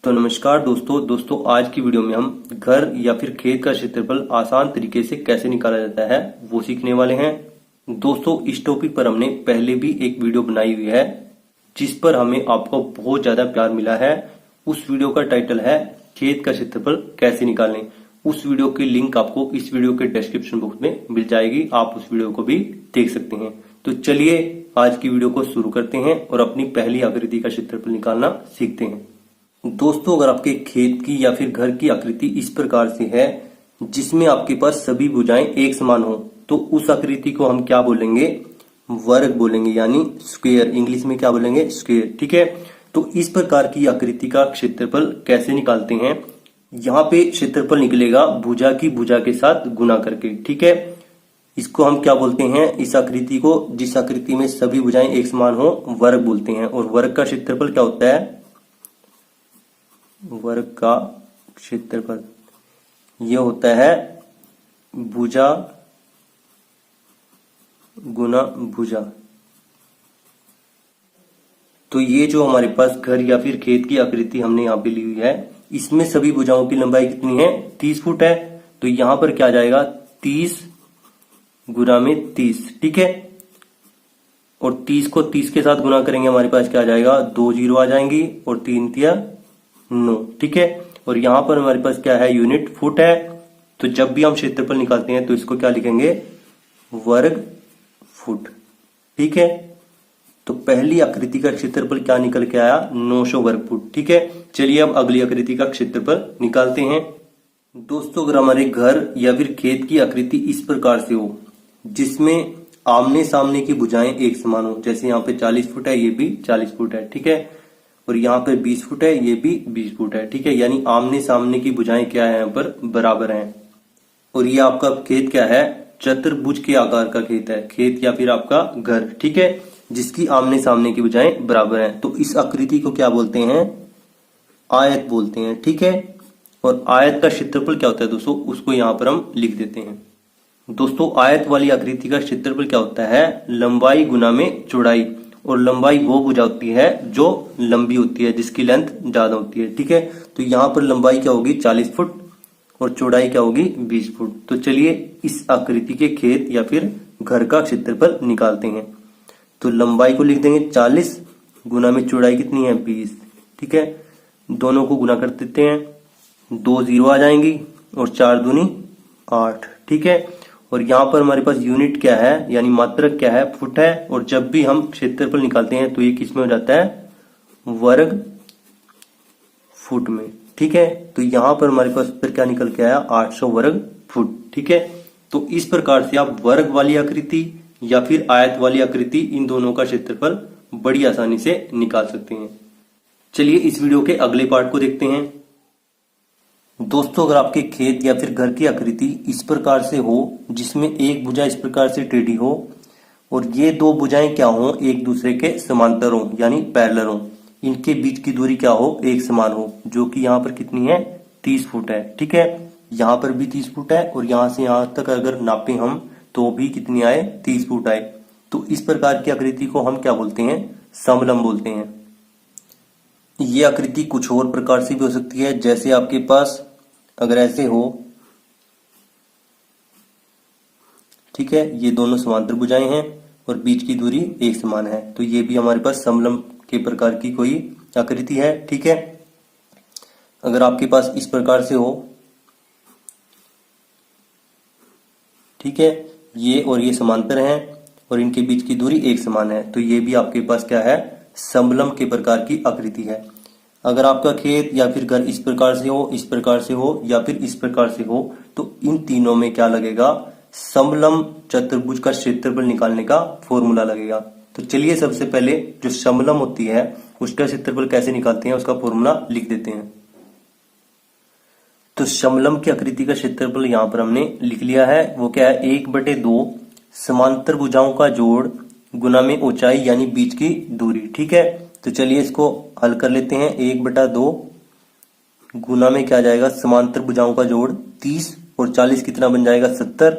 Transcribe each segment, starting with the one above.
तो नमस्कार दोस्तों आज की वीडियो में हम घर या फिर खेत का क्षेत्रफल आसान तरीके से कैसे निकाला जाता है वो सीखने वाले हैं। दोस्तों इस टॉपिक पर हमने पहले भी एक वीडियो बनाई हुई है जिस पर हमें आपको बहुत ज्यादा प्यार मिला है। उस वीडियो का टाइटल है खेत का क्षेत्रफल कैसे निकालें। उस वीडियो की लिंक आपको इस वीडियो के डिस्क्रिप्शन बॉक्स में मिल जाएगी, आप उस वीडियो को भी देख सकते हैं। तो चलिए आज की वीडियो को शुरू करते हैं और अपनी पहली आकृति का क्षेत्रफल निकालना सीखते हैं। दोस्तों अगर आपके खेत की या फिर घर की आकृति इस प्रकार से है जिसमें आपके पास सभी भुजाएं एक समान हो तो उस आकृति को हम क्या बोलेंगे, वर्ग बोलेंगे, यानी स्क्वायर। इंग्लिश में क्या बोलेंगे, स्क्वायर। ठीक है, तो इस प्रकार की आकृति का क्षेत्रफल कैसे निकालते हैं। यहाँ पे क्षेत्रफल निकलेगा भुजा की भुजा के साथ गुना करके। ठीक है, इसको हम क्या बोलते हैं, इस आकृति को, जिस आकृति में सभी भुजाएं एक समान हो, वर्ग बोलते हैं। और वर्ग का क्षेत्रफल क्या होता है, वर्ग का क्षेत्रफल यह होता है भुजा गुना भुजा। तो ये जो हमारे पास घर या फिर खेत की आकृति हमने यहाँ पे ली हुई है, इसमें सभी भुजाओं की लंबाई कितनी है, 30 फुट है। तो यहां पर क्या आ जाएगा, 30 गुना में 30। ठीक है, और 30 को 30 के साथ गुना करेंगे, हमारे पास क्या आ जाएगा, 2 जीरो आ जाएंगी और 3 तिया 9। ठीक है, और यहां पर हमारे पास क्या है, यूनिट फुट है। तो जब भी हम क्षेत्रफल निकालते हैं तो इसको क्या लिखेंगे, वर्ग फुट। ठीक है, तो पहली आकृति का क्षेत्रफल क्या निकल के आया, 900 वर्ग फुट। ठीक है, चलिए अब अगली आकृति का क्षेत्रफल निकालते हैं। दोस्तों अगर हमारे घर या फिर खेत की आकृति इस प्रकार से हो जिसमें आमने सामने की भुजाएं एक समान हो, जैसे यहाँ पे 40 फुट है, ये भी 40 फुट है। ठीक है, और यहाँ पर 20 फुट है, ये भी 20 फुट है। ठीक है, यानी आमने सामने की भुजाएं क्या है, यहाँ पर बराबर हैं। और ये आपका खेत क्या है, चतुर्भुज के आकार का खेत है, खेत या फिर आपका घर। ठीक है, जिसकी आमने सामने की भुजाएं बराबर हैं। तो इस आकृति को क्या बोलते हैं, आयत बोलते हैं। ठीक है, और आयत का क्षेत्रफल क्या होता है दोस्तों, उसको यहाँ पर हम लिख देते हैं। दोस्तों आयत वाली आकृति का क्षेत्रफल क्या होता है, लंबाई गुना में चौड़ाई। और लंबाई वो भुजा होती है जो लंबी होती है, जिसकी लेंथ ज्यादा होती है। ठीक है, तो यहाँ पर लंबाई क्या होगी, 40 फुट और चौड़ाई क्या होगी, 20 फुट। तो चलिए इस आकृति के खेत या फिर घर का क्षेत्रफल निकालते हैं। तो लंबाई को लिख देंगे 40 गुना में चौड़ाई कितनी है, 20। ठीक है, दोनों को गुना कर देते हैं, 2 जीरो आ जाएंगी और 4 दूनी 8। ठीक है, और यहाँ पर हमारे पास यूनिट क्या है, यानी मात्रक क्या है, फुट है। और जब भी हम क्षेत्रफल निकालते हैं तो ये किस में हो जाता है, वर्ग फुट में। ठीक है, तो यहाँ पर हमारे पास फिर क्या निकल के आया, 800 वर्ग फुट। ठीक है, तो इस प्रकार से आप वर्ग वाली आकृति या फिर आयत वाली आकृति, इन दोनों का क्षेत्रफल बड़ी आसानी से निकाल सकते हैं। चलिए इस वीडियो के अगले पार्ट को देखते हैं। दोस्तों अगर आपके खेत या फिर घर की आकृति इस प्रकार से हो जिसमें एक भुजा इस प्रकार से टेढ़ी हो और ये दो भुजाएं क्या हो, एक दूसरे के समांतर हो, यानी पैरेलल हो, इनके बीच की दूरी क्या हो, एक समान हो, जो कि यहाँ पर कितनी है, 30 फुट है। ठीक है, यहाँ पर भी 30 फुट है और यहाँ से यहाँ तक अगर नापे हम तो भी कितनी आए, 30 फुट आए। तो इस प्रकार की आकृति को हम क्या बोलते हैं, समलंब बोलते हैं। ये आकृति कुछ और प्रकार से भी हो सकती है, जैसे आपके पास अगर ऐसे हो, ठीक है, ये दोनों समांतर भुजाएं हैं और बीच की दूरी एक समान है, तो ये भी हमारे पास समलंब के प्रकार की कोई आकृति है। ठीक है, अगर आपके पास इस प्रकार से हो, ठीक है, ये और ये समांतर हैं और इनके बीच की दूरी एक समान है, तो ये भी आपके पास क्या है, समलंब के प्रकार की आकृति है। अगर आपका खेत या फिर घर इस प्रकार से हो, इस प्रकार से हो या फिर इस प्रकार से हो, तो इन तीनों में क्या लगेगा, समलंब चतुर्भुज का क्षेत्रफल निकालने का फॉर्मूला लगेगा। तो चलिए सबसे पहले जो समलंब होती है उसका क्षेत्रफल कैसे निकालते हैं, उसका फॉर्मूला लिख देते हैं। तो समलंब की आकृति का क्षेत्रफल यहाँ पर हमने लिख लिया है, वो क्या है, 1/2 समांतर भुजाओं का जोड़ गुना में ऊंचाई यानी बीच की दूरी। ठीक है, तो चलिए इसको हल कर लेते हैं। 1/2 गुना में क्या जाएगा, समांतर भुजाओं का जोड़ 30 और 40 कितना बन जाएगा, 70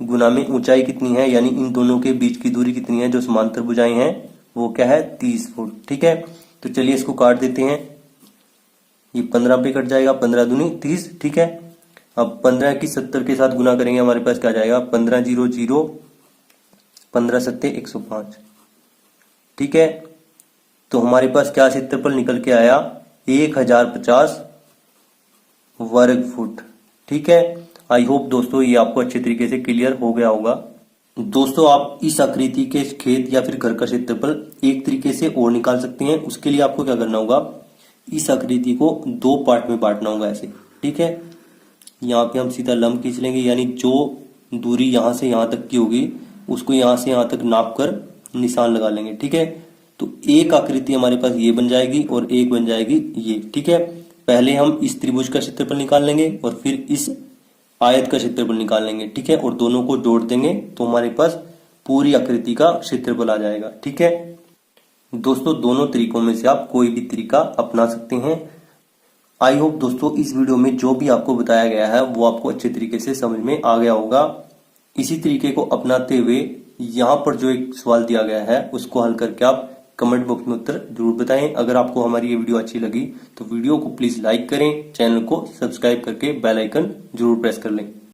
गुना में ऊंचाई कितनी है, यानी इन दोनों के बीच की दूरी कितनी है, जो समांतर भुजाएं हैं वो क्या है, 30 फुट। ठीक है, तो चलिए इसको काट देते हैं। ये 15 पे कट जाएगा, 15 दूनी 30, ठीक है। अब 15 की 70 के साथ गुना करेंगे, हमारे पास क्या जाएगा, 15 0 0, 15 सत्ते 105, ठीक है। तो हमारे पास क्या क्षेत्रफल निकल के आया, 1050 वर्ग फुट, ठीक है। आई होप दोस्तों ये आपको अच्छे तरीके से क्लियर हो गया होगा। दोस्तों आप इस आकृति के खेत या फिर घर का क्षेत्रफल एक तरीके से और निकाल सकते हैं। उसके लिए आपको क्या करना होगा, इस आकृति को 2 पार्ट में बांटना होगा ऐसे, ठीक है। यहाँ पे हम सीधा लंब खींच लेंगे, यानी जो दूरी यहां से यहां तक की होगी उसको यहां से यहां तक नाप कर निशान लगा लेंगे, ठीक है। तो एक आकृति हमारे पास ये बन जाएगी और एक बन जाएगी ये, ठीक है। पहले हम इस त्रिभुज का क्षेत्रफल निकाल लेंगे और फिर इस आयत का क्षेत्रफल निकाल लेंगे, ठीक है। और दोनों को जोड़ देंगे तो हमारे पास पूरी आकृति का क्षेत्रफल आ जाएगा, ठीक है। दोस्तों दोनों तरीकों में से आप कोई भी तरीका अपना सकते हैं। आई होप दोस्तों इस वीडियो में जो भी आपको बताया गया है वो आपको अच्छे तरीके से समझ में आ गया होगा। इसी तरीके को अपनाते हुए यहाँ पर जो एक सवाल दिया गया है उसको हल करके आप कमेंट बॉक्स में उत्तर जरूर बताएं। अगर आपको हमारी ये वीडियो अच्छी लगी तो वीडियो को प्लीज लाइक करें, चैनल को सब्सक्राइब करके बेल आइकन जरूर प्रेस कर लें।